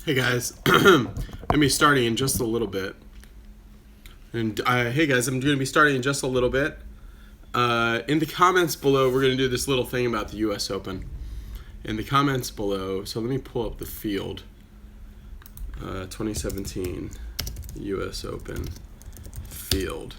Hey guys, I'm gonna be starting in just a little bit. And hey guys, I'm gonna be starting in just a little bit. In the comments below, we're gonna do this little thing about the U.S. Open. In the comments below, so let me pull up the field. 2017 U.S. Open field.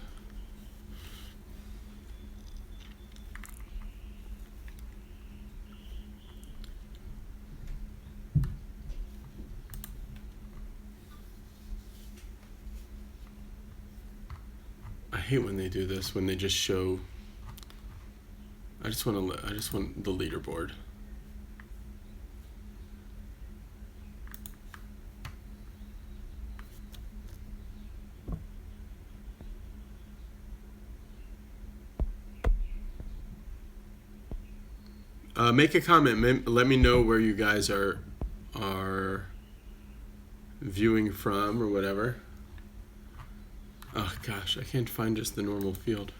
I hate when they do this, when they just show. I just want the leaderboard. Make a comment. Let me know where you guys are viewing from or whatever. Oh gosh, I can't find just the normal field.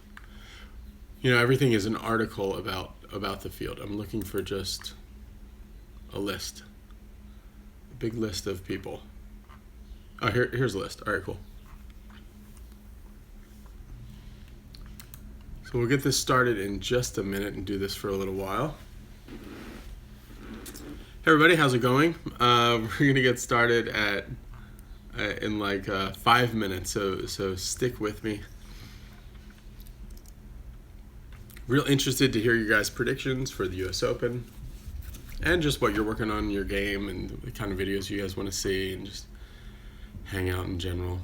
You know, everything is an article about the field. I'm looking for just a list, a big list of people. Oh, here's a list. All right, cool. So we'll get this started in just a minute and do this for a little while. Hey everybody, how's it going? We're gonna get started in like 5 minutes, so stick with me. Real interested to hear your guys' predictions for the U.S. Open and just what you're working on in your game and the kind of videos you guys want to see and just hang out in general.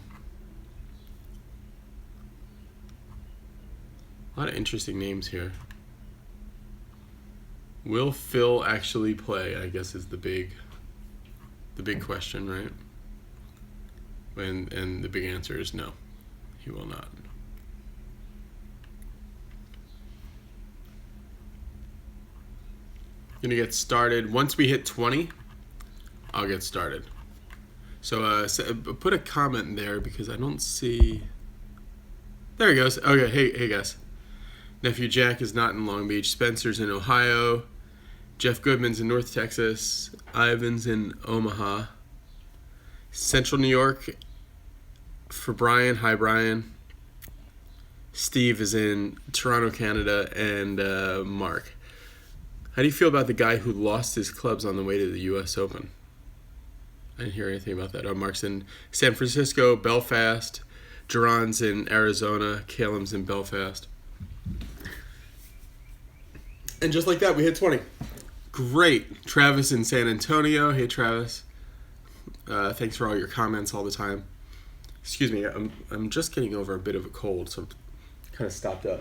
A lot of interesting names here. Will Phil actually play, I guess, is the big question, right? And the big answer is no, he will not. Gonna get started. Once we hit 20, I'll get started. So put a comment in there because I don't see. There he goes. Okay, hey guys. Nephew Jack is not in Long Beach. Spencer's in Ohio. Jeff Goodman's in North Texas. Ivan's in Omaha. Central New York for Brian. Hi, Brian. Steve is in Toronto, Canada. And Mark. How do you feel about the guy who lost his clubs on the way to the U.S. Open? I didn't hear anything about that. Oh, Mark's in San Francisco, Belfast. Geron's in Arizona. Caleb's in Belfast. And just like that, we hit 20. Great. Travis in San Antonio. Hey, Travis. Thanks for all your comments all the time. Excuse me, I'm just getting over a bit of a cold, so I'm kind of stopped up.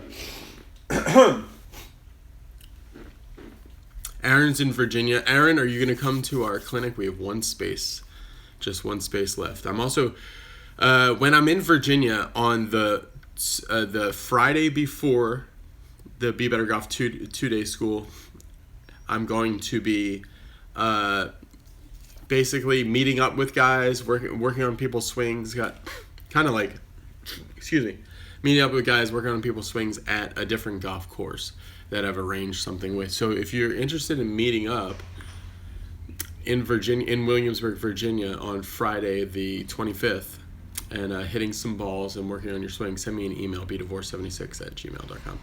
Aaron's in Virginia. Aaron, are you going to come to our clinic? We have just one space left. I'm also, when I'm in Virginia on the Friday before the Be Better Golf two-day school, I'm going to be basically meeting up with guys, working on people's swings. Got kind of like, meeting up with guys, working on people's swings at a different golf course that I've arranged something with. So if you're interested in meeting up in Williamsburg, Virginia on Friday the 25th and hitting some balls and working on your swing, send me an email, bdivorce76@gmail.com.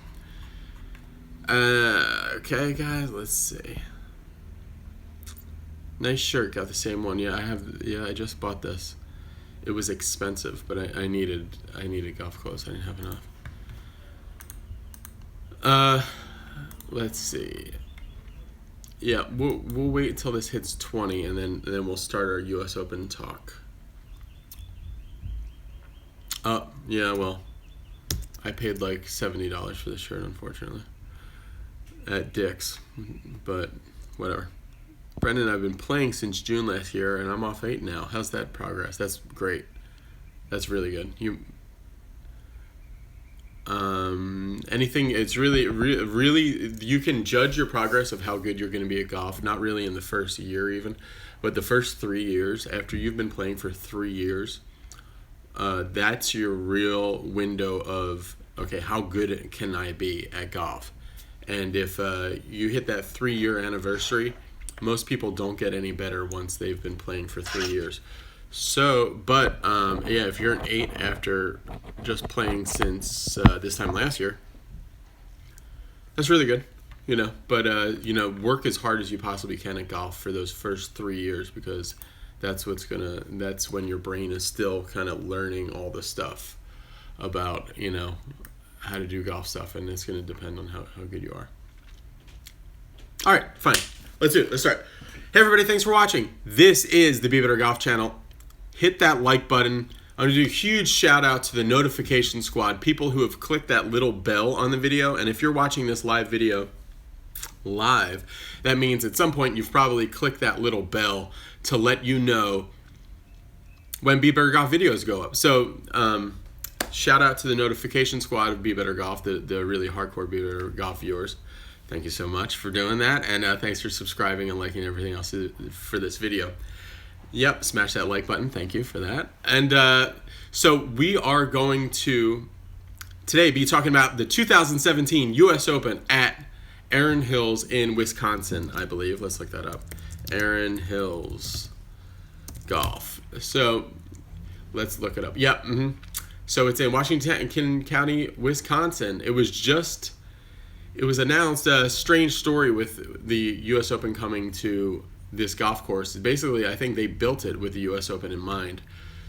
Okay, guys, let's see. Nice shirt, got the same one. Yeah, I just bought this. It was expensive, but I needed golf clothes. I didn't have enough. Let's see. Yeah, we'll wait until this hits 20, and then we'll start our U.S. Open talk. Yeah, well, I paid like $70 for this shirt, unfortunately, at Dick's, but whatever. Brendan, I've been playing since June last year, and I'm off 8 now. How's that progress? That's great. That's really good. Anything, it's really, you can judge your progress of how good you're going to be at golf, not really in the first year even, but the first 3 years, after you've been playing for 3 years, that's your real window of, okay, how good can I be at golf? And if you hit that 3-year anniversary Most people don't get any better once they've been playing for 3 years. So, but yeah, if you're an 8 after just playing since this time last year, that's really good, you know. But work as hard as you possibly can at golf for those first 3 years, because that's when your brain is still kind of learning all the stuff about, how to do golf stuff, and it's going to depend on how good you are. All right, fine. Let's do it. Let's start. Hey, everybody. Thanks for watching. This is the Be Better Golf channel. Hit that like button. I'm going to do a huge shout out to the notification squad, people who have clicked that little bell on the video. And if you're watching this live video live, that means at some point you've probably clicked that little bell to let you know when Be Better Golf videos go up. So shout out to the notification squad of Be Better Golf, the really hardcore Be Better Golf viewers. Thank you so much for doing that, and thanks for subscribing and liking everything else for this video. Yep, smash that like button. Thank you for that. And so we are going to today be talking about the 2017 U.S. Open at Erin Hills in Wisconsin, I believe. Let's look that up. Erin Hills Golf. So let's look it up. Yep. So it's in Washington County, Wisconsin. It was announced, a strange story with the U.S. Open coming to this golf course. Basically, I think they built it with the U.S. Open in mind.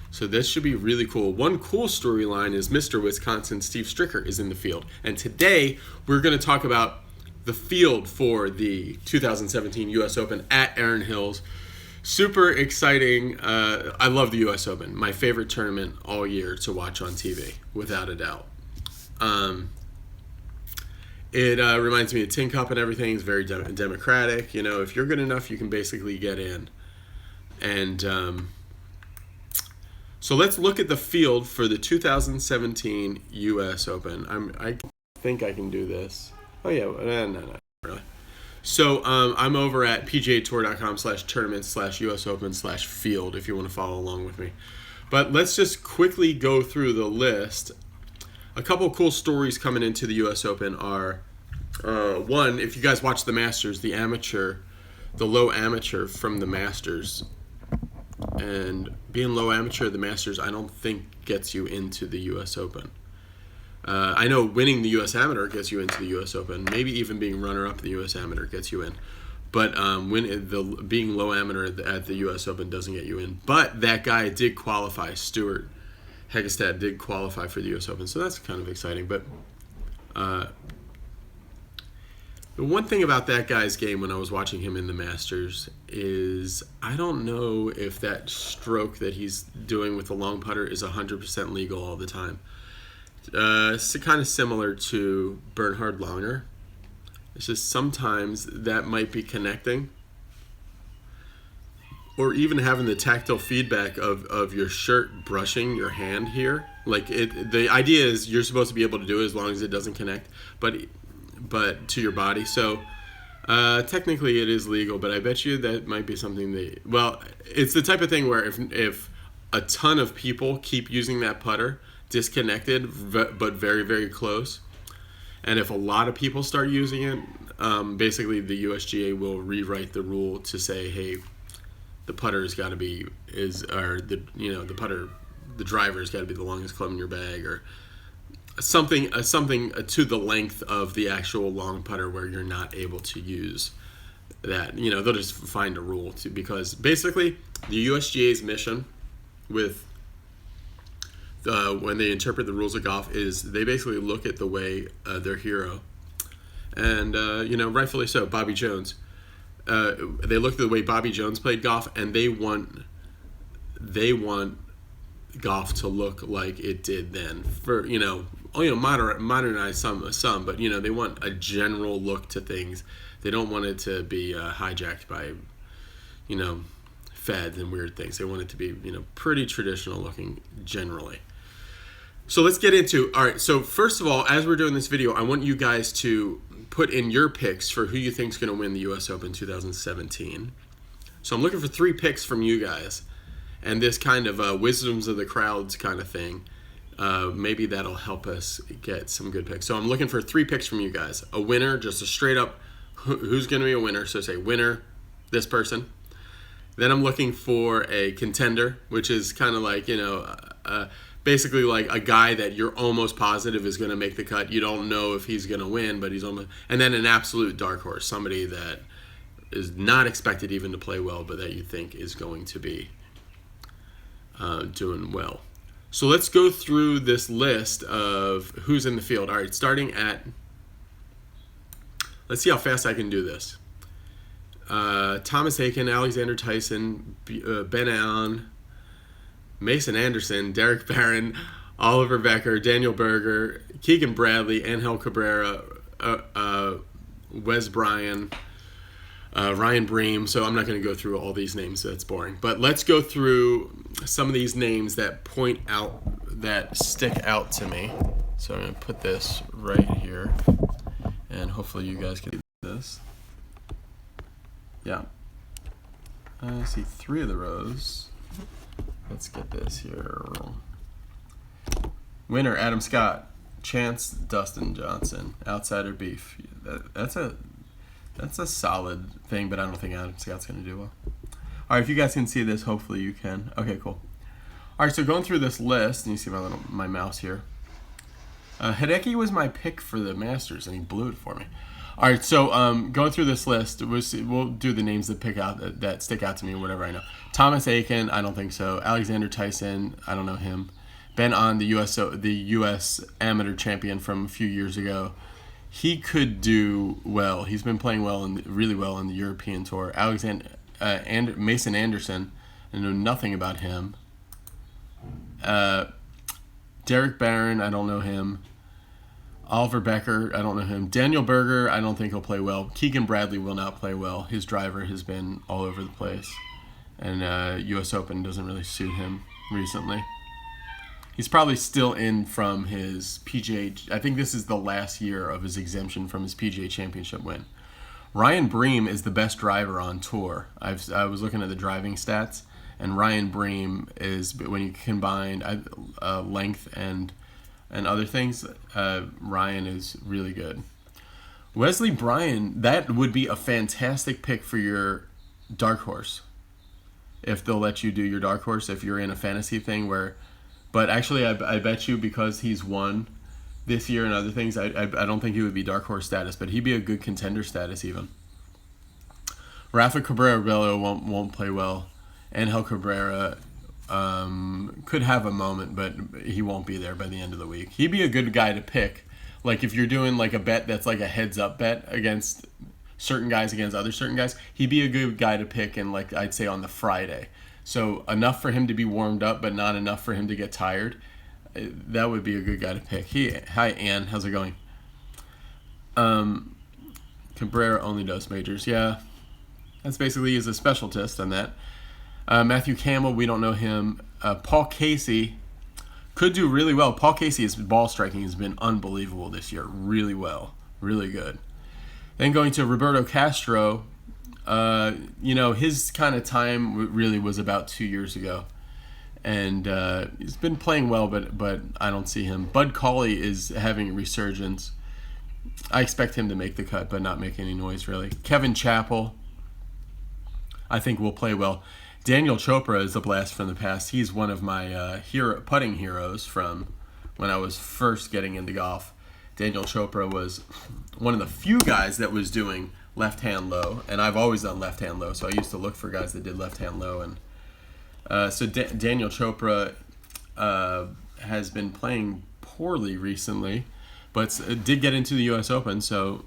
So this should be really cool. One cool storyline is Mr. Wisconsin Steve Stricker is in the field. And today, we're going to talk about the field for the 2017 U.S. Open at Erin Hills. Super exciting. I love the U.S. Open. My favorite tournament all year to watch on TV, without a doubt. It reminds me of Tin Cup and everything. It's very democratic. If you're good enough, you can basically get in. And so let's look at the field for the 2017 U.S. Open. I think I can do this. Oh, yeah. No, not really. So I'm over at pgatour.com/tournaments/US Open/field if you want to follow along with me. But let's just quickly go through the list. A couple of cool stories coming into the U.S. Open are, one, if you guys watch the Masters, the low amateur from the Masters. And being low amateur at the Masters, I don't think gets you into the U.S. Open. I know winning the U.S. Amateur gets you into the U.S. Open. Maybe even being runner-up in the U.S. Amateur gets you in. But being low amateur at the U.S. Open doesn't get you in. But that guy did qualify, Stuart Hegestad did qualify for the U.S. Open, so that's kind of exciting. But the one thing about that guy's game when I was watching him in the Masters is I don't know if that stroke that he's doing with the long putter is 100% legal all the time. It's kind of similar to Bernhard Langer. It's just sometimes that might be connecting, or even having the tactile feedback of your shirt brushing your hand here. Like the idea is you're supposed to be able to do it as long as it doesn't connect, but to your body. So technically it is legal, but I bet you that might be something it's the type of thing where if a ton of people keep using that putter disconnected but very, very close, and if a lot of people start using it, basically the USGA will rewrite the rule to say, hey, the putter's got to be the driver's got to be the longest club in your bag, or something to the length of the actual long putter where you're not able to use that. They'll just find a rule because basically the USGA's mission with when they interpret the rules of golf is they basically look at the way their hero, and rightfully so, Bobby Jones. They look at the way Bobby Jones played golf, and they want golf to look like it did then. For modernize some, but they want a general look to things. They don't want it to be hijacked by fads and weird things. They want it to be pretty traditional looking generally. So let's get into, all right, so first of all, as we're doing this video, I want you guys to put in your picks for who you think is going to win the U.S. Open 2017. So I'm looking for 3 picks from you guys, and this kind of wisdoms of the crowds kind of thing, maybe that'll help us get some good picks. So I'm looking for 3 picks from you guys. A winner, just a straight up, who's going to be a winner, so say winner, this person. Then I'm looking for a contender, which is kind of like, basically like a guy that you're almost positive is going to make the cut. You don't know if he's going to win, but he's almost. And then an absolute dark horse, somebody that is not expected even to play well, but that you think is going to be doing well. So let's go through this list of who's in the field. All right, starting at, let's see how fast I can do this. Thomas Aiken, Alexander Tyson, Ben Allen, Mason Anderson, Derek Barron, Oliver Becker, Daniel Berger, Keegan Bradley, Angel Cabrera, Wes Bryan, Ryan Bream. So I'm not going to go through all these names. That's boring. But let's go through some of these names that that stick out to me. So I'm going to put this right here, and hopefully you guys can see this. Yeah. I see 3 of the rows. Let's get this here. Winner, Adam Scott. Chance, Dustin Johnson. Outsider Beef. That's a solid thing, but I don't think Adam Scott's going to do well. All right, if you guys can see this, hopefully you can. Okay, cool. All right, so going through this list, and you see my mouse here. Hideki was my pick for the Masters, and he blew it for me. All right, so going through this list, we'll do the names that stick out to me, whatever I know. Thomas Aiken, I don't think so. Alexander Tyson, I don't know him. Ben On, the U.S. amateur champion from a few years ago, he could do well. He's been playing really well in the European Tour. Mason Anderson, I know nothing about him. Derek Barron, I don't know him. Oliver Becker, I don't know him. Daniel Berger, I don't think he'll play well. Keegan Bradley will not play well. His driver has been all over the place. And U.S. Open doesn't really suit him recently. He's probably still in from his PGA. I think this is the last year of his exemption from his PGA Championship win. Ryan Bream is the best driver on tour. I was looking at the driving stats, and Ryan Bream is, when you combine length and other things, Ryan is really good. Wesley Bryan, that would be a fantastic pick for your dark horse. If they'll let you do your dark horse, if you're in a fantasy thing where, but actually I bet you because he's won this year and other things, I don't think he would be dark horse status, but he'd be a good contender status even. Rafa Cabrera-Bello won't play well. Angel Cabrera could have a moment, but he won't be there by the end of the week. He'd be a good guy to pick. Like if you're doing like a bet that's like a heads-up bet against certain guys against other certain guys, he'd be a good guy to pick in, like I'd say, on the Friday. So enough for him to be warmed up, but not enough for him to get tired. That would be a good guy to pick. Hi, Ann. How's it going? Cabrera only does majors. Yeah, that's basically he's a specialist on that. Matthew Campbell, we don't know him. Paul Casey could do really well. Paul Casey's ball striking has been unbelievable this year. Really well. Really good. Then going to Roberto Castro, his kind of time really was about 2 years ago. And he's been playing well, but I don't see him. Bud Cauley is having a resurgence. I expect him to make the cut, but not make any noise, really. Kevin Chappell, I think will play well. Daniel Chopra is a blast from the past. He's one of my putting heroes from when I was first getting into golf. Daniel Chopra was one of the few guys that was doing left-hand low, and I've always done left-hand low, so I used to look for guys that did left-hand low. And so Daniel Chopra has been playing poorly recently, but did get into the U.S. Open, so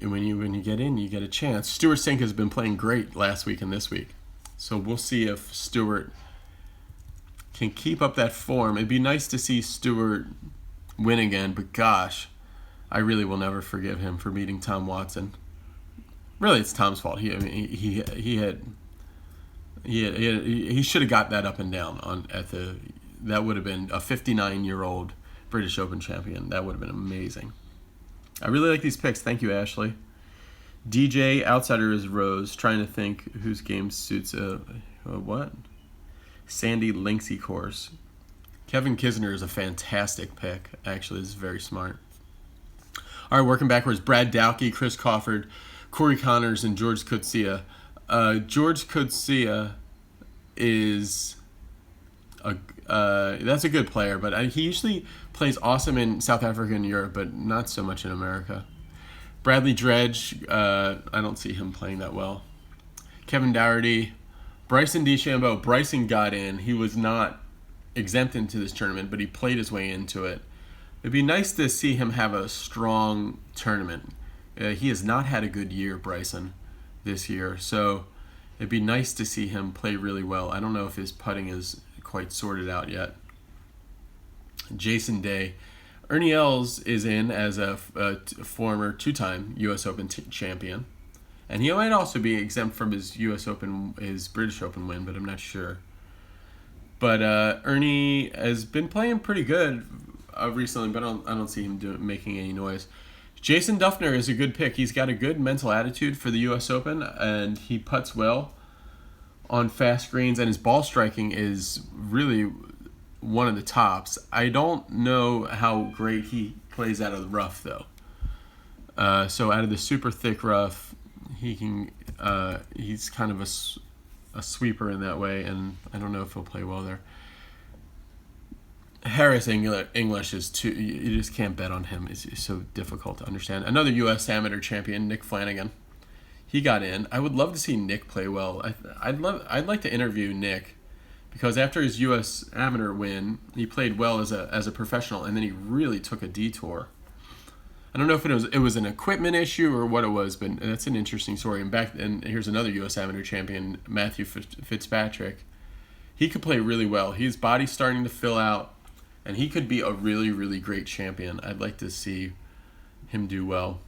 when you get in, you get a chance. Stuart Sink has been playing great last week and this week. So we'll see if Stuart can keep up that form. It'd be nice to see Stuart win again, but gosh, I really will never forgive him for beating Tom Watson. Really, it's Tom's fault. He should have got that up and down that would have been a 59-year-old British Open champion. That would have been amazing. I really like these picks. Thank you, Ashley. DJ, outsider is Rose. Trying to think whose game suits what? Sandy Linksy course. Kevin Kisner is a fantastic pick. Actually, is very smart. All right, working backwards. Brad Dowkey, Chris Crawford, Corey Connors and George Coetzee. George Coetzee is that's a good player, but he usually plays awesome in South Africa and Europe, but not so much in America. Bradley Dredge, I don't see him playing that well. Kevin Dougherty, Bryson DeChambeau. Bryson got in. He was not exempt into this tournament, but he played his way into it. It'd be nice to see him have a strong tournament. He has not had a good year, Bryson, this year, so it'd be nice to see him play really well. I don't know if his putting is quite sorted out yet. Jason Day. Ernie Els is in as a former two-time U.S. Open champion. And he might also be exempt from his U.S. Open, his British Open win, but I'm not sure. But Ernie has been playing pretty good recently, but I don't see him making any noise. Jason Duffner is a good pick. He's got a good mental attitude for the U.S. Open, and he putts well on fast greens, and his ball striking is really one of the tops. I don't know how great he plays out of the rough, though. So out of the super thick rough, he can. He's kind of a sweeper in that way, and I don't know if he'll play well there. Harris English is too. You just can't bet on him. It's so difficult to understand. Another U.S. amateur champion, Nick Flanagan. He got in. I would love to see Nick play well. I'd like to interview Nick, because after his U.S. amateur win, he played well as a professional, and then he really took a detour. I don't know if it was an equipment issue or what it was, but that's an interesting story. And here's another U.S. amateur champion, Matthew Fitzpatrick. He could play really well. His body's starting to fill out, and he could be a really, really great champion. I'd like to see him do well.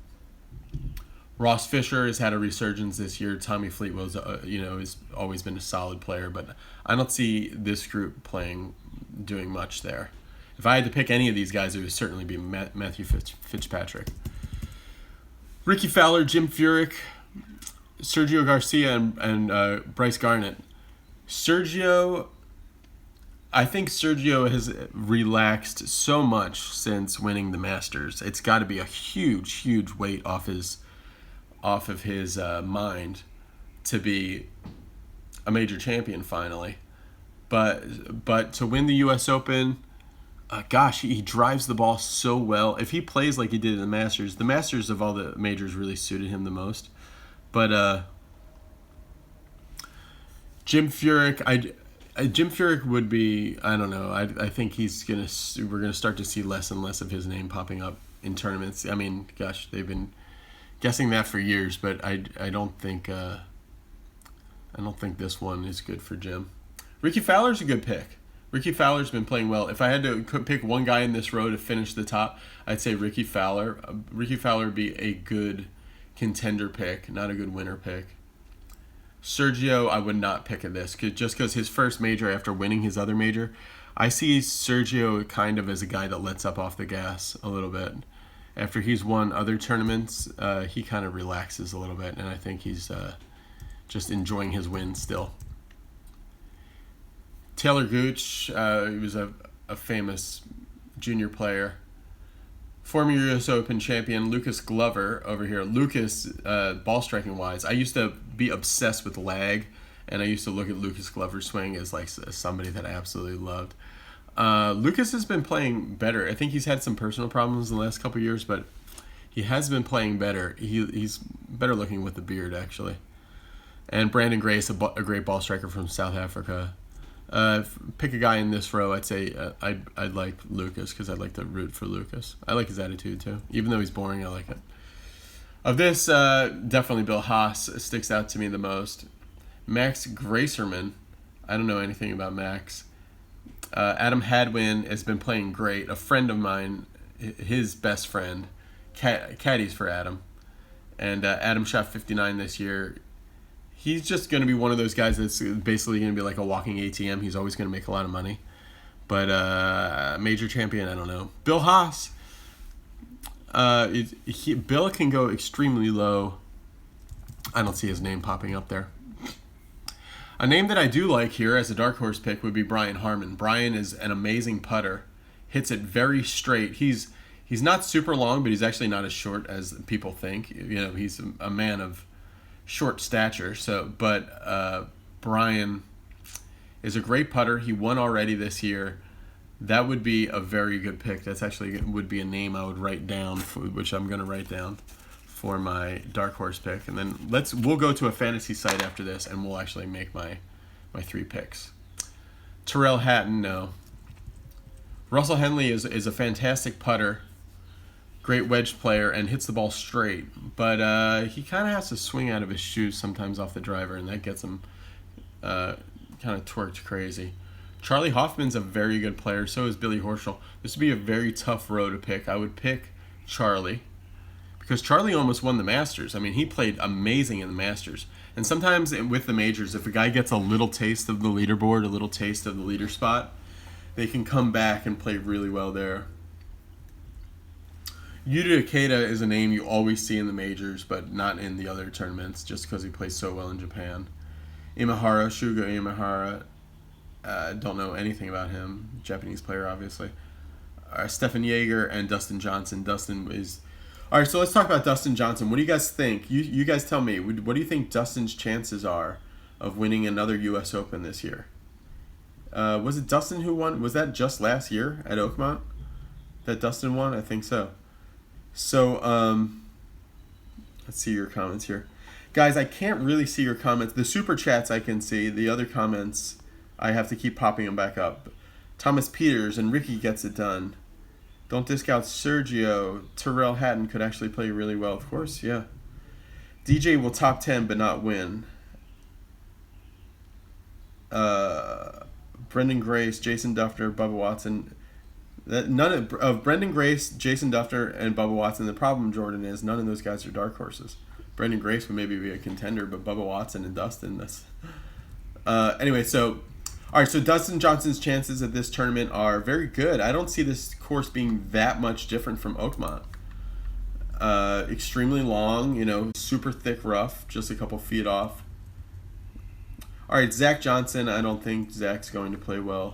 Ross Fisher has had a resurgence this year. Tommy Fleetwood's, has always been a solid player, but I don't see this group doing much there. If I had to pick any of these guys, it would certainly be Matthew Fitzpatrick. Ricky Fowler, Jim Furyk, Sergio Garcia, and Bryce Garnett. I think Sergio has relaxed so much since winning the Masters. It's got to be a huge, huge weight off of his mind to be a major champion finally. But to win the U.S. Open, he drives the ball so well. If he plays like he did in the Masters of all the majors really suited him the most. But Jim Furyk, Jim Furyk would be, I don't know. I think we're gonna start to see less and less of his name popping up in tournaments. I mean, gosh, they've been guessing that for years, but I don't think this one is good for Jim. Ricky Fowler's a good pick. Ricky Fowler's been playing well. If I had to pick one guy in this row to finish the top, I'd say Ricky Fowler. Ricky Fowler would be a good contender pick, not a good winner pick. Sergio, I would not pick at this, just because his first major after winning his other major, I see Sergio kind of as a guy that lets up off the gas a little bit. After he's won other tournaments, he kind of relaxes a little bit, and I think he's just enjoying his win still. Taylor Gooch, he was a famous junior player. Former U.S. Open champion Lucas Glover over here. Lucas, ball striking wise, I used to be obsessed with lag, and I used to look at Lucas Glover's swing as somebody that I absolutely loved. Lucas has been playing better. I think he's had some personal problems in the last couple of years, but he has been playing better. He's better looking with the beard, actually. And Brandon Grace, a great ball striker from South Africa. Pick a guy in this row, I'd say I'd like Lucas, because I'd like to root for Lucas. I like his attitude too. Even though he's boring, I like it. Of this, definitely Bill Haas sticks out to me the most. Max Gracerman, I don't know anything about Max. Adam Hadwin has been playing great. A friend of mine, his best friend, caddies for Adam. And Adam shot 59 this year. He's just going to be one of those guys that's basically going to be like a walking ATM. He's always going to make a lot of money. But major champion, I don't know. Bill Haas. Bill can go extremely low. I don't see his name popping up there. A name that I do like here as a dark horse pick would be Brian Harman. Brian is an amazing putter. Hits it very straight. He's He's not super long, but he's actually not as short as people think. He's a man of short stature. But Brian is a great putter. He won already this year. That would be a very good pick. That's actually would be a name I would write down, which I'm going to write down for my dark horse pick. And then we'll go to a fantasy site after this, and we'll actually make my 3 picks. Tyrrell Hatton, no. Russell Henley is a fantastic putter, great wedge player, and hits the ball straight. But he kind of has to swing out of his shoes sometimes off the driver, and that gets him kind of twerked crazy. Charlie Hoffman's a very good player. So is Billy Horschel. This would be a very tough row to pick. I would pick Charlie because Charlie almost won the Masters. I mean, he played amazing in the Masters. And sometimes with the majors, if a guy gets a little taste of the leaderboard, a little taste of the leader spot, they can come back and play really well there. Yuta Ikeda is a name you always see in the majors, but not in the other tournaments, just because he plays so well in Japan. Imahara, Shugo Imahara, don't know anything about him. Japanese player, obviously. Stefan Jaeger and Dustin Johnson. Dustin is... All right, so let's talk about Dustin Johnson. What do you guys think? You guys tell me. What do you think Dustin's chances are of winning another U.S. Open this year? Was it Dustin who won? Was that just last year at Oakmont that Dustin won? I think so. So, let's see your comments here. Guys, I can't really see your comments. The super chats I can see. The other comments, I have to keep popping them back up. Thomas Peters and Ricky gets it done. Don't discount Sergio. Tyrrell Hatton could actually play really well. Of course, yeah. DJ will top 10 but not win. Brendan Grace, Jason Duffner, Bubba Watson. None of Brendan Grace, Jason Duffner, and Bubba Watson. The problem, Jordan, is none of those guys are dark horses. Brendan Grace would maybe be a contender, but Bubba Watson and Dustin, that's... Anyway, so... All right, so Dustin Johnson's chances at this tournament are very good. I don't see this course being that much different from Oakmont. Extremely long, super thick rough, just a couple feet off. All right, Zach Johnson, I don't think Zach's going to play well.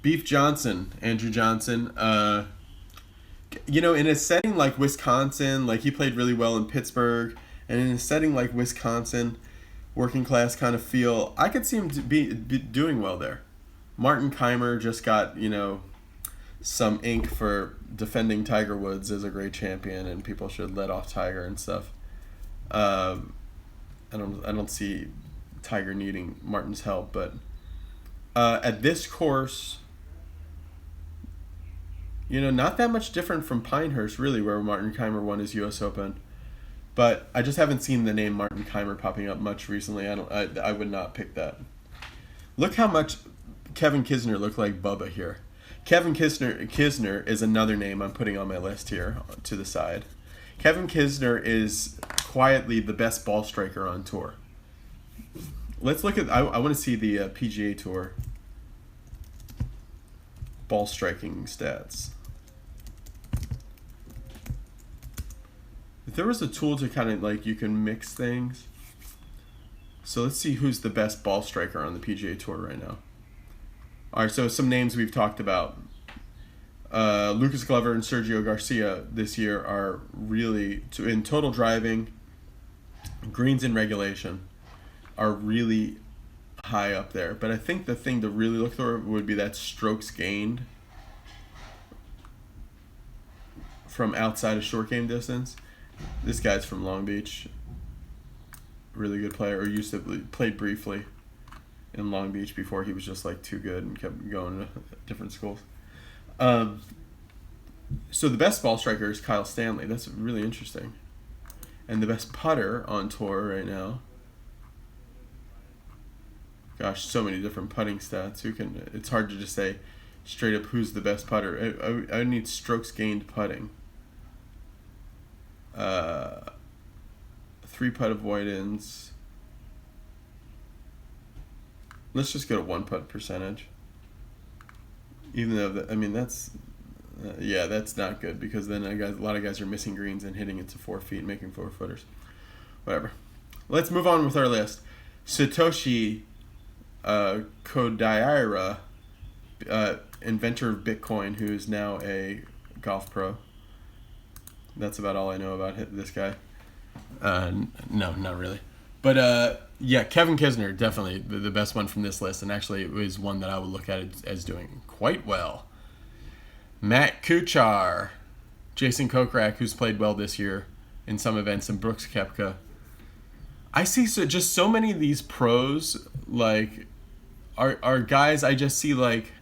Beef Johnson, Andrew Johnson, in a setting like Wisconsin, like he played really well in Pittsburgh, and in a setting like Wisconsin, working class kind of feel, I could see him to be doing well there. Martin Keimer just got, some ink for defending Tiger Woods as a great champion, and people should let off Tiger and stuff. I don't see Tiger needing Martin's help, but at this course, not that much different from Pinehurst, really, where Martin Keimer won his U.S. Open. But I just haven't seen the name Martin Keimer popping up much recently. I would not pick that. Look how much Kevin Kisner looked like Bubba here. Kevin Kisner is another name I'm putting on my list here to the side. Kevin Kisner is quietly the best ball striker on tour. Let's look at... I want to see the PGA Tour ball striking stats. If there was a tool to kind of you can mix things. So let's see who's the best ball striker on the PGA Tour right now. All right, so some names we've talked about. Lucas Glover and Sergio Garcia this year are really, in total driving, greens in regulation, are really high up there. But I think the thing to really look for would be that strokes gained from outside of short game distance. This guy's from Long Beach. Really good player, or played briefly in Long Beach before he was just too good and kept going to different schools. So the best ball striker is Kyle Stanley. That's really interesting. And the best putter on tour right now. Gosh, so many different putting stats. It's hard to just say straight up who's the best putter. I need strokes gained putting. 3-putt avoidance. Let's just go to 1-putt percentage. Even though that's that's not good, because then a lot of guys are missing greens and hitting it to 4 feet, making 4-footers. Whatever. Let's move on with our list. Satoshi Kodaira, inventor of Bitcoin, who is now a golf pro. That's about all I know about this guy. No, not really. But yeah, Kevin Kisner, definitely the best one from this list, and actually it was one that I would look at as doing quite well. Matt Kuchar, Jason Kokrak, who's played well this year in some events, and Brooks Koepka. I see just so many of these pros like are guys I just see like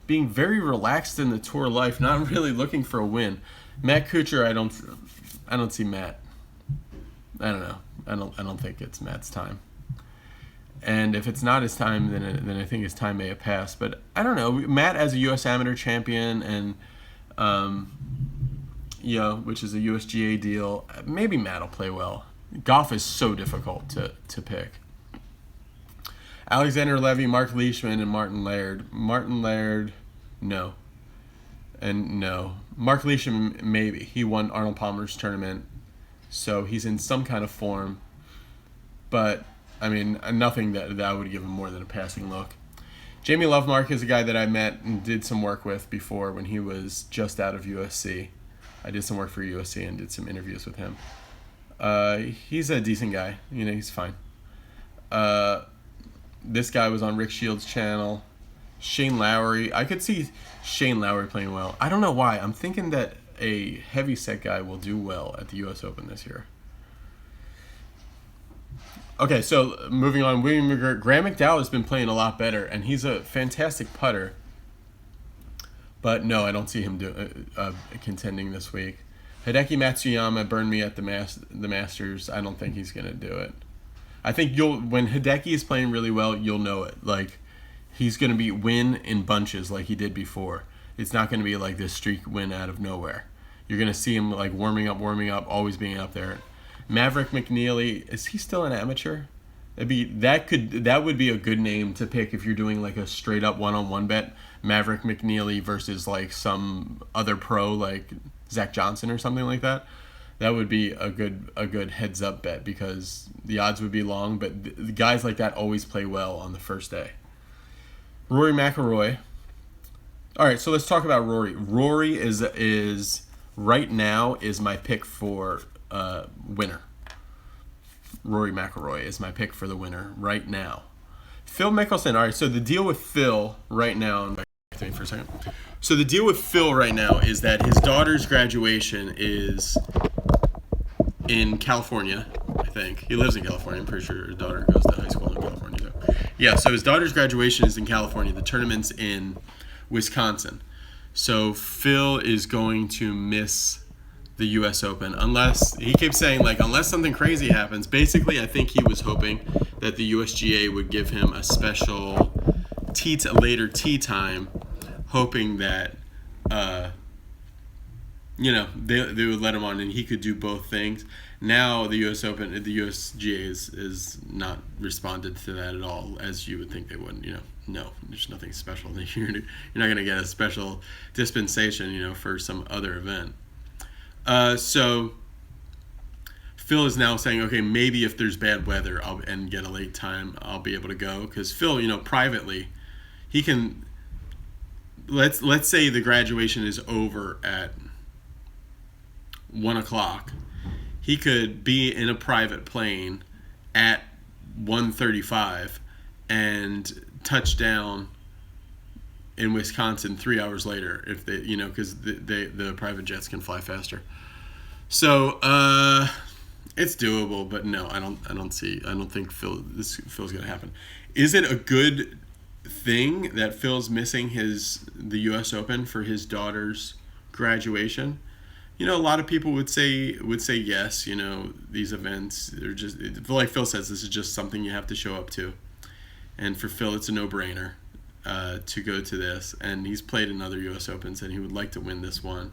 being very relaxed in the tour life, not really looking for a win. Matt Kuchar, I don't see Matt. I don't know. I don't think it's Matt's time. And if it's not his time, then I think his time may have passed. But I don't know. Matt as a U.S. Amateur champion and which is a USGA deal, maybe Matt will play well. Golf is so difficult to pick. Alexander Levy, Mark Leishman, and Martin Laird. Martin Laird, no. And no. Mark Leishman, maybe. He won Arnold Palmer's tournament, so he's in some kind of form. But, I mean, nothing that I would give him more than a passing look. Jamie Lovemark is a guy that I met and did some work with before when he was just out of USC. I did some work for USC and did some interviews with him. He's a decent guy. He's fine. This guy was on Rick Shields' channel. Shane Lowry. I could see Shane Lowry playing well. I don't know why. I'm thinking that a heavy-set guy will do well at the U.S. Open this year. Okay, so moving on. William McGirt. Graham McDowell has been playing a lot better, and he's a fantastic putter. But no, I don't see him contending this week. Hideki Matsuyama burned me at the Masters. I don't think he's going to do it. I think when Hideki is playing really well, you'll know it. Like, he's going to be win in bunches like he did before. It's not going to be like this streak win out of nowhere. You're going to see him like warming up, always being up there. Maverick McNeely, is he still an amateur? That would be a good name to pick if you're doing like a straight up one-on-one bet. Maverick McNeely versus like some other pro like Zach Johnson or something like that. That would be a good heads up bet because the odds would be long, but the guys like that always play well on the first day. Rory McIlroy. All right, so let's talk about Rory. Rory is right now is my pick for winner. Rory McIlroy is my pick for the winner right now. Phil Mickelson. All right, so the deal with Phil right now. Back to me for a second. So the deal with Phil right now is that his daughter's graduation is in California, I think. He lives in California. I'm pretty sure his daughter goes to high school in California too. Yeah, so his daughter's graduation is in California. The tournament's in Wisconsin. So Phil is going to miss the U.S. Open unless, he keeps saying, like, unless something crazy happens. Basically, I think he was hoping that the USGA would give him a special later tee time, hoping that, they would let him on and he could do both things. Now the U.S. Open, the USGA is not responded to that at all, as you would think they would. No, there's nothing special. You're not going to get a special dispensation, for some other event. So Phil is now saying, okay, maybe if there's bad weather and get a late time, I'll be able to go. Because Phil, privately, he can. Let's say the graduation is over at 1:00. He could be in a private plane at 1:35 and touch down in Wisconsin 3 hours later if they, because the private jets can fly faster. So it's doable, but no, I don't think Phil's gonna happen. Is it a good thing that Phil's missing the U.S. Open for his daughter's graduation? A lot of people would say yes. These events are just, like Phil says, this is just something you have to show up to, and for Phil, it's a no-brainer to go to this. And he's played in other U.S. Opens, and he would like to win this one.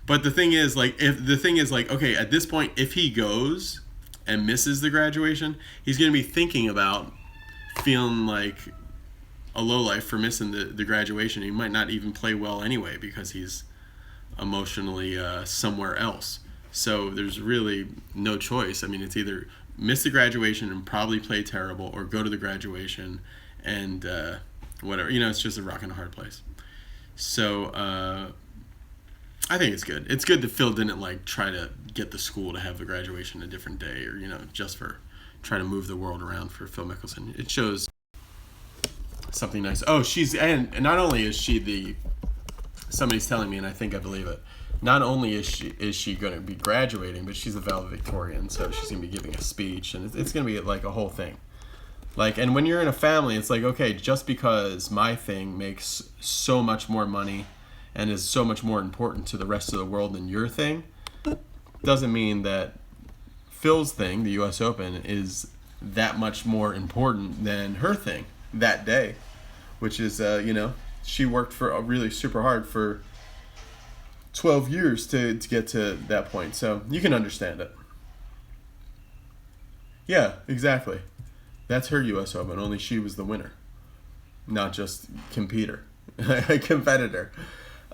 But the thing is, okay, at this point, if he goes and misses the graduation, he's going to be thinking about feeling like a lowlife for missing the graduation. He might not even play well anyway because he's emotionally somewhere else. So there's really no choice. I mean, it's either miss the graduation and probably play terrible, or go to the graduation and whatever. It's just a rock and a hard place. So I think it's good. It's good that Phil didn't like try to get the school to have the graduation a different day, or just for trying to move the world around for Phil Mickelson. It shows something nice. Oh, and not only is she the somebody's telling me, and I think I believe it. Not only is she going to be graduating, but she's a valedictorian, so she's going to be giving a speech, and it's going to be like a whole thing. Like, and when you're in a family, it's like, okay, just because my thing makes so much more money and is so much more important to the rest of the world than your thing, doesn't mean that Phil's thing, the U.S. Open, is that much more important than her thing that day, which is, she worked for really super hard for 12 years to get to that point. So you can understand it. Yeah, exactly. That's her U.S. Open. Only she was the winner, not just competitor.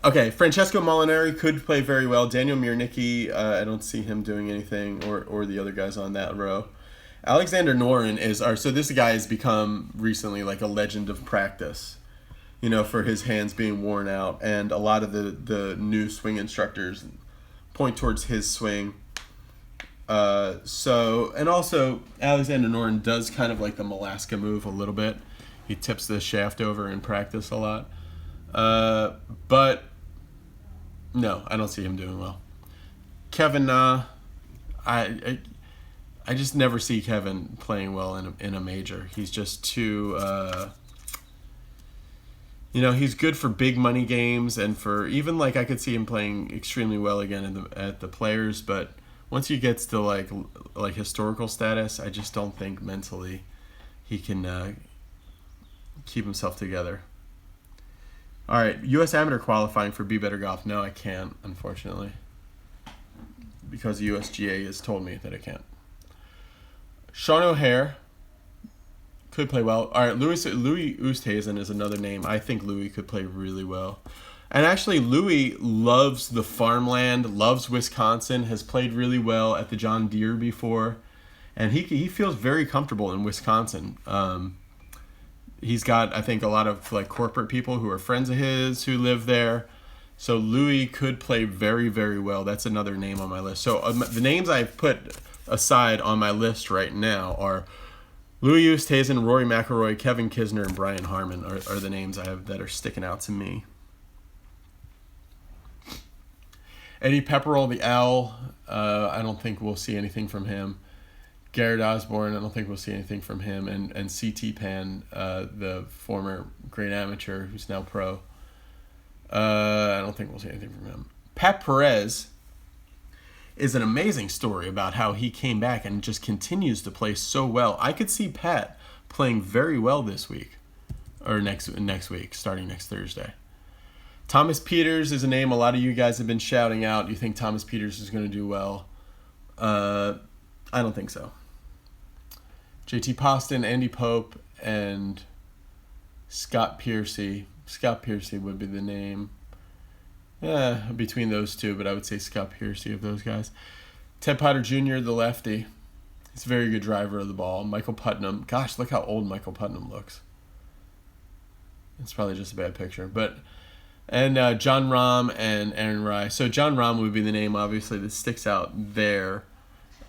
Okay, Francesco Molinari could play very well. Daniel Miernicki, I don't see him doing anything, or the other guys on that row. Alexander Noren so this guy has become recently like a legend of practice, for his hands being worn out, and a lot of the new swing instructors point towards his swing. And also Alexander Noren does kind of like the Malaska move a little bit. He tips the shaft over in practice a lot. But no, I don't see him doing well. Kevin Na, I just never see Kevin playing well in a major. He's just too, he's good for big money games, and for even like I could see him playing extremely well again at the Players, but once he gets to like historical status, I just don't think mentally he can keep himself together. All right, U.S. Amateur qualifying for Be Better Golf. No, I can't, unfortunately, because the USGA has told me that I can't. Sean O'Hare could play well. All right, Louis Oosthuizen is another name. I think Louis could play really well. And actually, Louis loves the farmland, loves Wisconsin, has played really well at the John Deere before, and he feels very comfortable in Wisconsin. He's got, I think, a lot of like corporate people who are friends of his who live there. So Louis could play very, very well. That's another name on my list. So the names I've put aside on my list right now are Louis Oosthuizen, Rory McIlroy, Kevin Kisner, and Brian Harman are the names I have that are sticking out to me. Eddie Pepperell, the Owl, I don't think we'll see anything from him. Garrett Osborne, I don't think we'll see anything from him. And C.T. Pan, the former great amateur who's now pro, I don't think we'll see anything from him. Pat Perez is an amazing story about how he came back and just continues to play so well. I could see Pat playing very well this week, or next week, starting next Thursday. Thomas Peters is a name a lot of you guys have been shouting out. You think Thomas Peters is going to do well? I don't think so. JT Poston, Andy Pope, and Scott Piercy. Scott Piercy would be the name. Between those two, but I would say Scott Piercy of those guys. Ted Potter Jr., the lefty. He's a very good driver of the ball. Michael Putnam. Gosh, look how old Michael Putnam looks. It's probably just a bad picture. And John Rahm and Aaron Rai. So John Rahm would be the name, obviously, that sticks out there.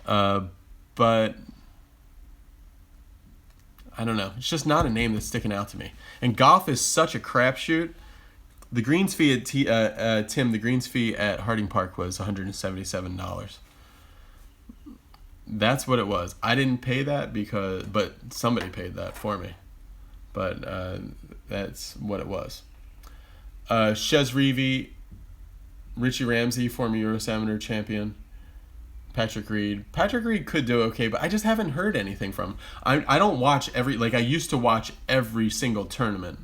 But I don't know. It's just not a name that's sticking out to me. And golf is such a crapshoot. The greens fee at the greens fee at Harding Park was $177. That's what it was. I didn't pay that but somebody paid that for me. But that's what it was. Chez Reavie, Richie Ramsey, former US Amateur champion, Patrick Reed. Patrick Reed could do okay, but I just haven't heard anything from him. I don't watch I used to watch every single tournament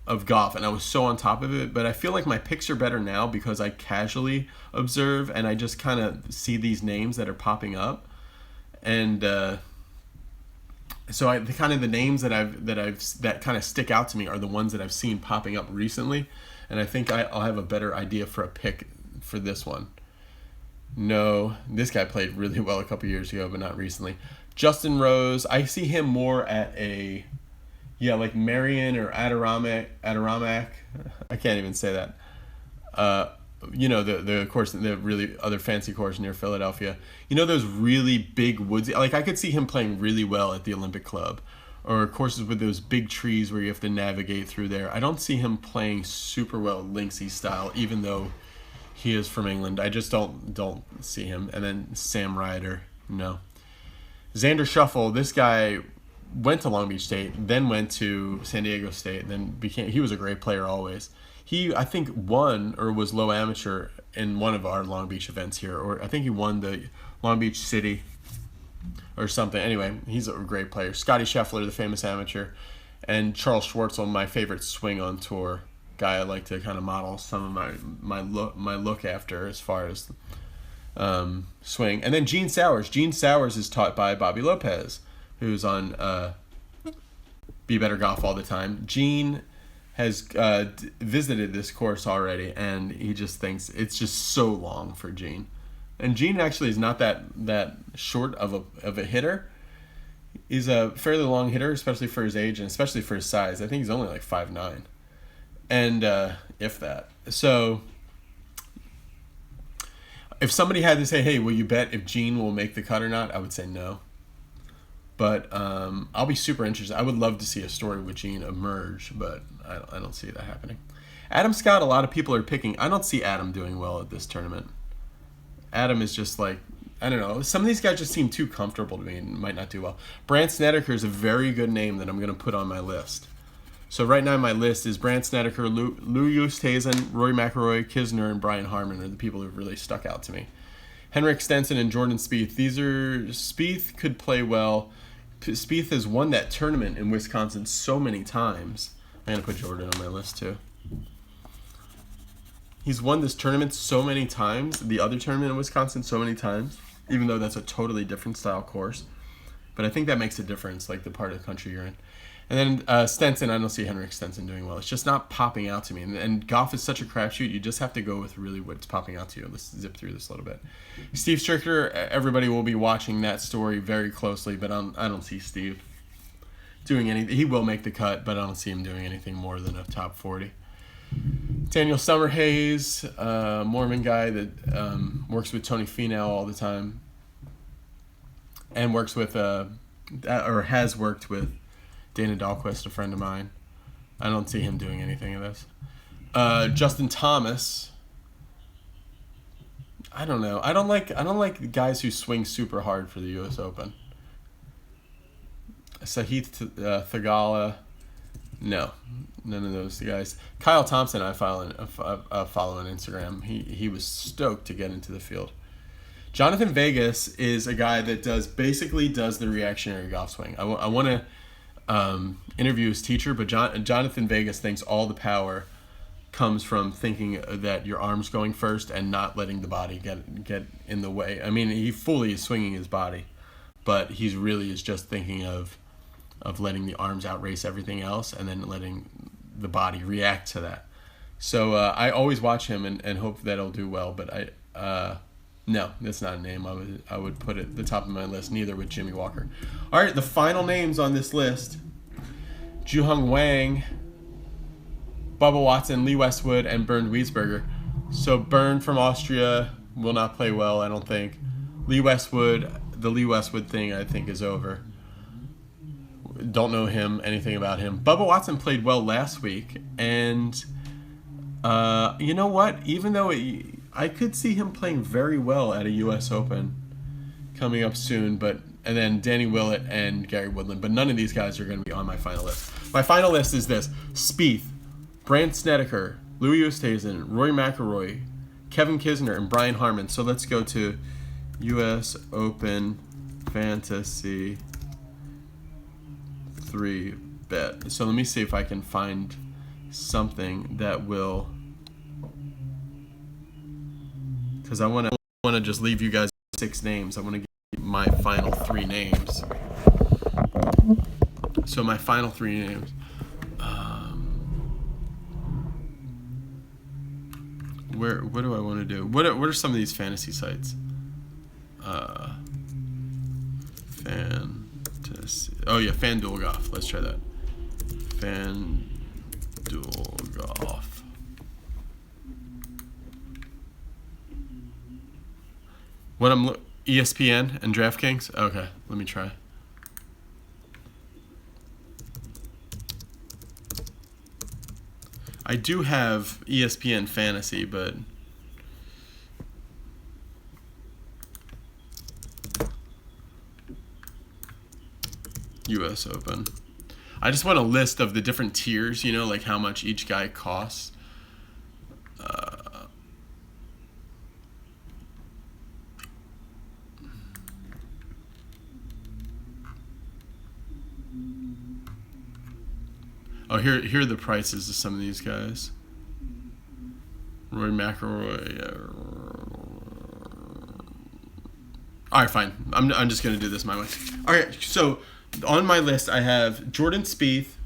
of golf, and I was so on top of it, but I feel like my picks are better now because I casually observe and I just kind of see these names that are popping up, and so the names that kind of stick out to me are the ones that I've seen popping up recently, and I think I'll have a better idea for a pick for this one. No, this guy played really well a couple years ago, but not recently. Justin Rose, I see him more at like Marion or Adirondack. I can't even say that. the course, the really other fancy course near Philadelphia. Those really big woodsy. Like I could see him playing really well at the Olympic Club, or courses with those big trees where you have to navigate through there. I don't see him playing super well Linksy style, even though he is from England. I just don't see him. And then Sam Ryder, no. Xander Shuffle, this guy went to Long Beach State, then went to San Diego State, then he was a great player always. He, I think, won or was low amateur in one of our Long Beach events here, or I think he won the Long Beach City or something. Anyway, he's a great player. Scotty Scheffler, the famous amateur, and Charles Schwartzel, my favorite swing on tour guy. I like to kind of model some of my look after as far as swing. And then Gene Sowers. Gene Sowers is taught by Bobby Lopez, who's on Be Better Golf all the time. Gene has visited this course already, and he just thinks it's just so long for Gene. And Gene actually is not that short of a hitter. He's a fairly long hitter, especially for his age and especially for his size. I think he's only like 5'9", and if that. So if somebody had to say, "Hey, will you bet if Gene will make the cut or not?" I would say no. But I'll be super interested. I would love to see a story with Gene emerge, but I don't see that happening. Adam Scott, a lot of people are picking. I don't see Adam doing well at this tournament. Adam is just like, I don't know. Some of these guys just seem too comfortable to me and might not do well. Brandt Snedeker is a very good name that I'm going to put on my list. So right now my list is Brandt Snedeker, Lou Oosthuizen, Rory McIlroy, Kisner, and Brian Harman are the people who've really stuck out to me. Henrik Stenson and Jordan Spieth. Spieth could play well. Spieth has won that tournament in Wisconsin so many times. I'm going to put Jordan on my list too. He's won this tournament so many times, the other tournament in Wisconsin so many times, even though that's a totally different style course. But I think that makes a difference, like the part of the country you're in. And then Stenson, I don't see Henrik Stenson doing well. It's just not popping out to me. And golf is such a crapshoot, you just have to go with really what's popping out to you. Let's zip through this a little bit. Steve Stricker, everybody will be watching that story very closely, but I don't see Steve doing anything. He will make the cut, but I don't see him doing anything more than a top 40. Daniel Summerhays, Mormon guy that works with Tony Finau all the time, and works with or has worked with Dana Dahlquist, a friend of mine. I don't see him doing anything of this. Justin Thomas. I don't know. I don't like guys who swing super hard for the U.S. Open. Sahith Thagala. No, none of those guys. Kyle Thompson, I follow on Instagram. He was stoked to get into the field. Jonathan Vegas is a guy that basically does the reactionary golf swing. I want to interview his teacher, but Jonathan Vegas thinks all the power comes from thinking that your arm's going first and not letting the body get in the way. I mean, he fully is swinging his body, but he's really is just thinking of letting the arms outrace everything else and then letting the body react to that. So I always watch him and hope that he'll do well, but no, that's not a name I would put at the top of my list, neither would Jimmy Walker. All right, the final names on this list: Juhong Wang, Bubba Watson, Lee Westwood, and Bernd Wiesberger. So Bernd from Austria will not play well, I don't think. Lee Westwood, the Lee Westwood thing I think is over. Don't know anything about him. Bubba Watson played well last week, and you know what? Even though I could see him playing very well at a U.S. Open coming up soon, and then Danny Willett and Gary Woodland, but none of these guys are going to be on my final list. My final list is this: Spieth, Brandt Snedeker, Louis Oosthuizen, Rory McIlroy, Kevin Kisner, and Brian Harman. So let's go to U.S. Open Fantasy 3 bet. So let me see if I can find something that will, because I want to just leave you guys 6 names. I want to give you my final 3 names. So my final 3 names. What do I want to do? What are some of these fantasy sites? Fantasy. Oh yeah, FanDuel Golf. Let's try that. FanDuel Golf. What ESPN and DraftKings? Okay, let me try. I do have ESPN Fantasy, but US Open. I just want a list of the different tiers, you know, like how much each guy costs. Oh, here are the prices of some of these guys. Rory McIlroy. All right, fine. I'm just gonna do this my way. All right, so on my list I have Jordan Spieth,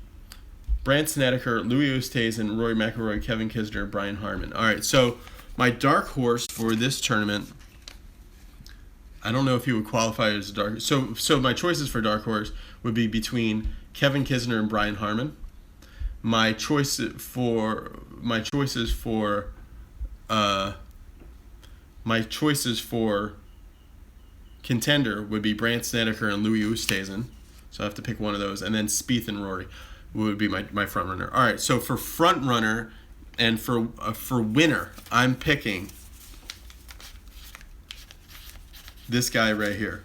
Brandt Snedeker, Louis Oosthuizen, Rory McIlroy, Kevin Kisner, Brian Harman. All right, so my dark horse for this tournament. I don't know if he would qualify as a dark. So my choices for dark horse would be between Kevin Kisner and Brian Harman. My choices for contender would be Brandt Snedeker and Louis Oosthuizen. So I have to pick one of those, and then Spieth and Rory would be my front runner. All right, so for front runner and for winner, I'm picking this guy right here.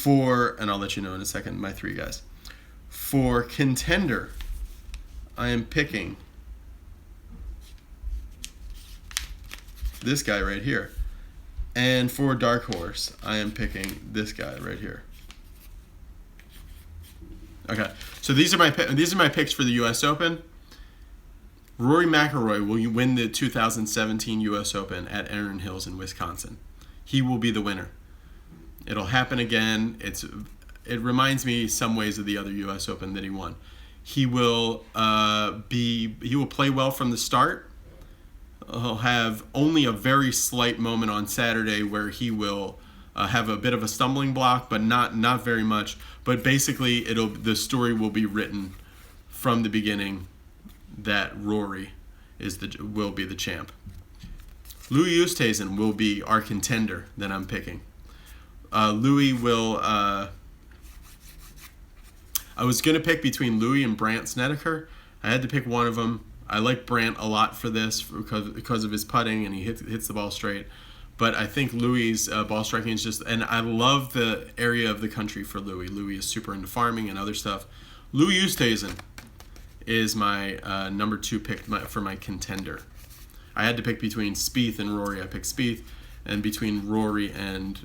And I'll let you know in a second, my three guys. For contender, I am picking this guy right here. And for dark horse, I am picking this guy right here. Okay, so these are my picks for the U.S. Open. Rory McIlroy will win the 2017 U.S. Open at Erin Hills in Wisconsin. He will be the winner. It'll happen again. It reminds me some ways of the other U.S. Open that he won. He will play well from the start. He'll have only a very slight moment on Saturday where he will have a bit of a stumbling block, but not very much. But basically, the story will be written from the beginning that Rory will be the champ. Louis Oosthuizen will be our contender that I'm picking. Louis will. I was gonna pick between Louis and Brandt Snedeker. I had to pick one of them. I like Brandt a lot for this because of his putting and he hits the ball straight. But I think Louis' ball striking is just, and I love the area of the country for Louis. Louis is super into farming and other stuff. Louis Oosthuizen is my number 2 pick for my contender. I had to pick between Spieth and Rory. I picked Spieth, and between Rory and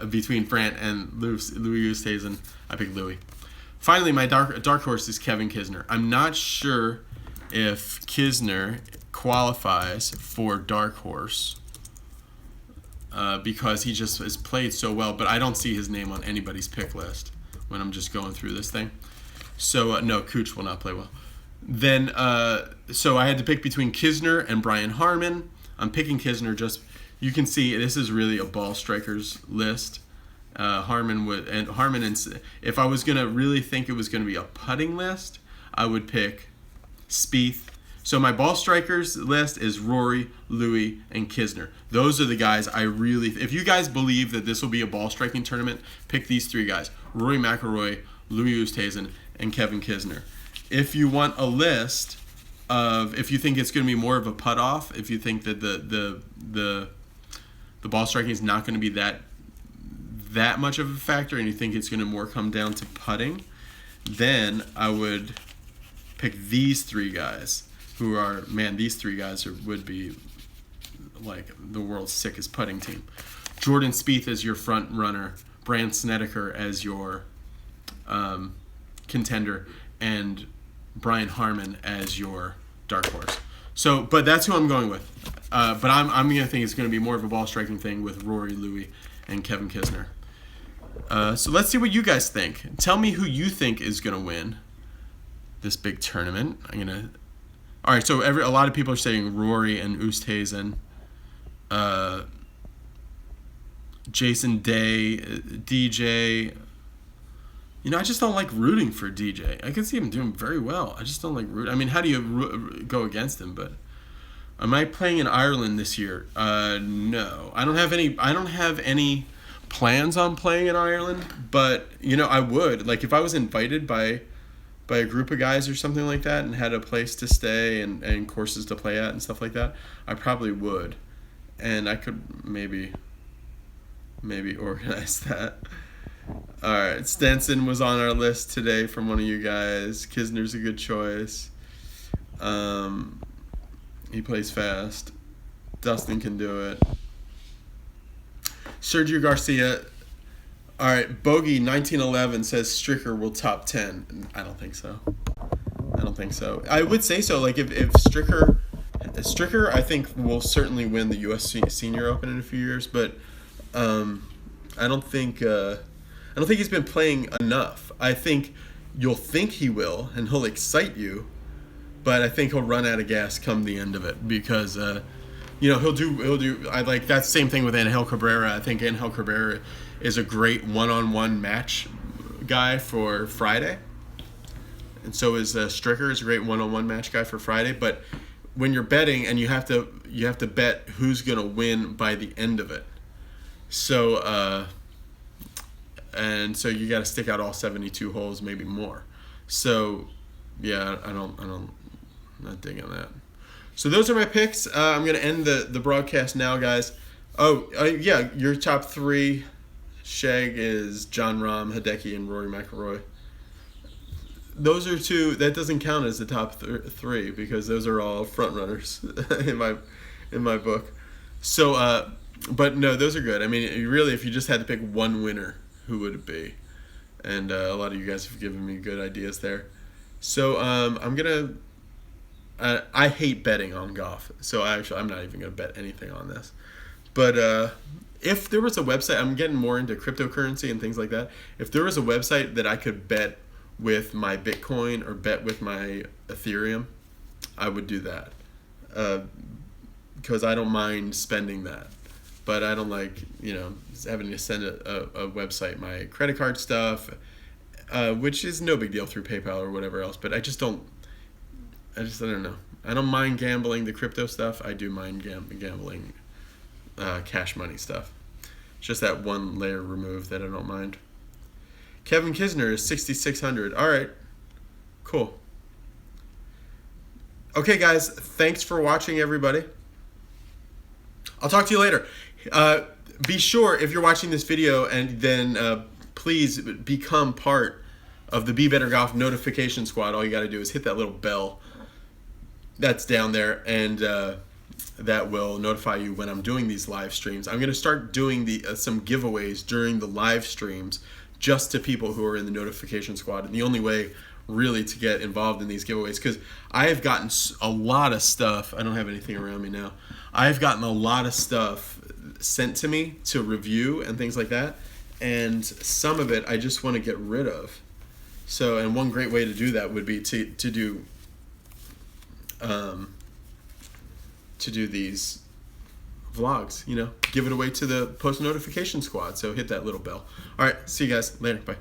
between Brandt and Louis Oosthuizen, I picked Louis. Finally, my dark horse is Kevin Kisner. I'm not sure if Kisner qualifies for dark horse because he just has played so well, but I don't see his name on anybody's pick list when I'm just going through this thing. So no, Cooch will not play well. Then so I had to pick between Kisner and Brian Harman. I'm picking Kisner just. You can see this is really a ball strikers list. Harman and if I was gonna really think it was gonna be a putting list, I would pick Spieth. So my ball strikers list is Rory, Louis, and Kisner. Those are the guys I really. If you guys believe that this will be a ball striking tournament, pick these 3 guys: Rory McIlroy, Louis Oosthuizen, and Kevin Kisner. If you want a list of, if you think it's going to be more of a putt off, if you think that the ball striking is not going to be that much of a factor, and you think it's going to more come down to putting, then I would pick these 3 guys who are, these 3 guys would be like the world's sickest putting team. Jordan Spieth as your front runner, Brandt Snedeker as your contender, and Brian Harman as your dark horse. So, but that's who I'm going with. But I'm going to think it's going to be more of a ball striking thing with Rory, Louis, and Kevin Kisner. So let's see what you guys think. Tell me who you think is going to win this big tournament. All right. So a lot of people are saying Rory and Oosthuizen. Jason Day, DJ. I just don't like rooting for DJ. I can see him doing very well. I just don't like rooting. How do you go against him? But Am I playing in Ireland this year? No. I don't have any plans on playing in Ireland, but I would. Like if I was invited by a group of guys or something like that and had a place to stay and courses to play at and stuff like that, I probably would. And I could maybe organize that. All right, Stenson was on our list today from one of you guys. Kisner's a good choice. He plays fast. Dustin can do it. Sergio Garcia. All right, Bogey 1911 says Stricker will top 10. I don't think so. I would say so. Like if Stricker, I think will certainly win the U.S. Senior Open in a few years, but I don't think he's been playing enough. I think you'll think he will, and he'll excite you, but I think he'll run out of gas come the end of it because he'll do. I like that same thing with Angel Cabrera. I think Angel Cabrera is a great one-on-one match guy for Friday, and so is Stricker is a great one-on-one match guy for Friday. But when you're betting and you have to bet who's gonna win by the end of it, so you got to stick out all 72 holes, maybe more. So yeah, I'm not digging that. So those are my picks. I'm gonna end the broadcast now, guys. Yeah, your top 3. Shag is John Rahm, Hideki, and Rory McIlroy. Those are 2. That doesn't count as the top 3 because those are all front runners in my book. So, but no, those are good. I mean, really, if you just had to pick one winner, who would it be? And a lot of you guys have given me good ideas there. So I'm gonna. I hate betting on golf, so I'm not even gonna bet anything on this. But if there was a website, I'm getting more into cryptocurrency and things like that. If there was a website that I could bet with my Bitcoin or bet with my Ethereum, I would do that. Because I don't mind spending that. But I don't like, having to send a website my credit card stuff, which is no big deal through PayPal or whatever else. But I don't know. I don't mind gambling the crypto stuff. I do mind gambling cash money stuff. It's just that one layer removed that I don't mind. Kevin Kisner is 6,600. All right. Cool. Okay, guys. Thanks for watching, everybody. I'll talk to you later. Be sure, if you're watching this video, and then please become part of the Be Better Golf notification squad. All you got to do is hit that little bell that's down there, and that will notify you when I'm doing these live streams. I'm going to start doing some giveaways during the live streams just to people who are in the notification squad. And the only way really to get involved in these giveaways, because I have gotten a lot of stuff. I don't have anything around me now. I've gotten a lot of stuff sent to me to review and things like that, and some of it I just want to get rid of. So, and one great way to do that would be to do these vlogs, give it away to the post notification squad. So hit that little bell. All right, see you guys later. Bye.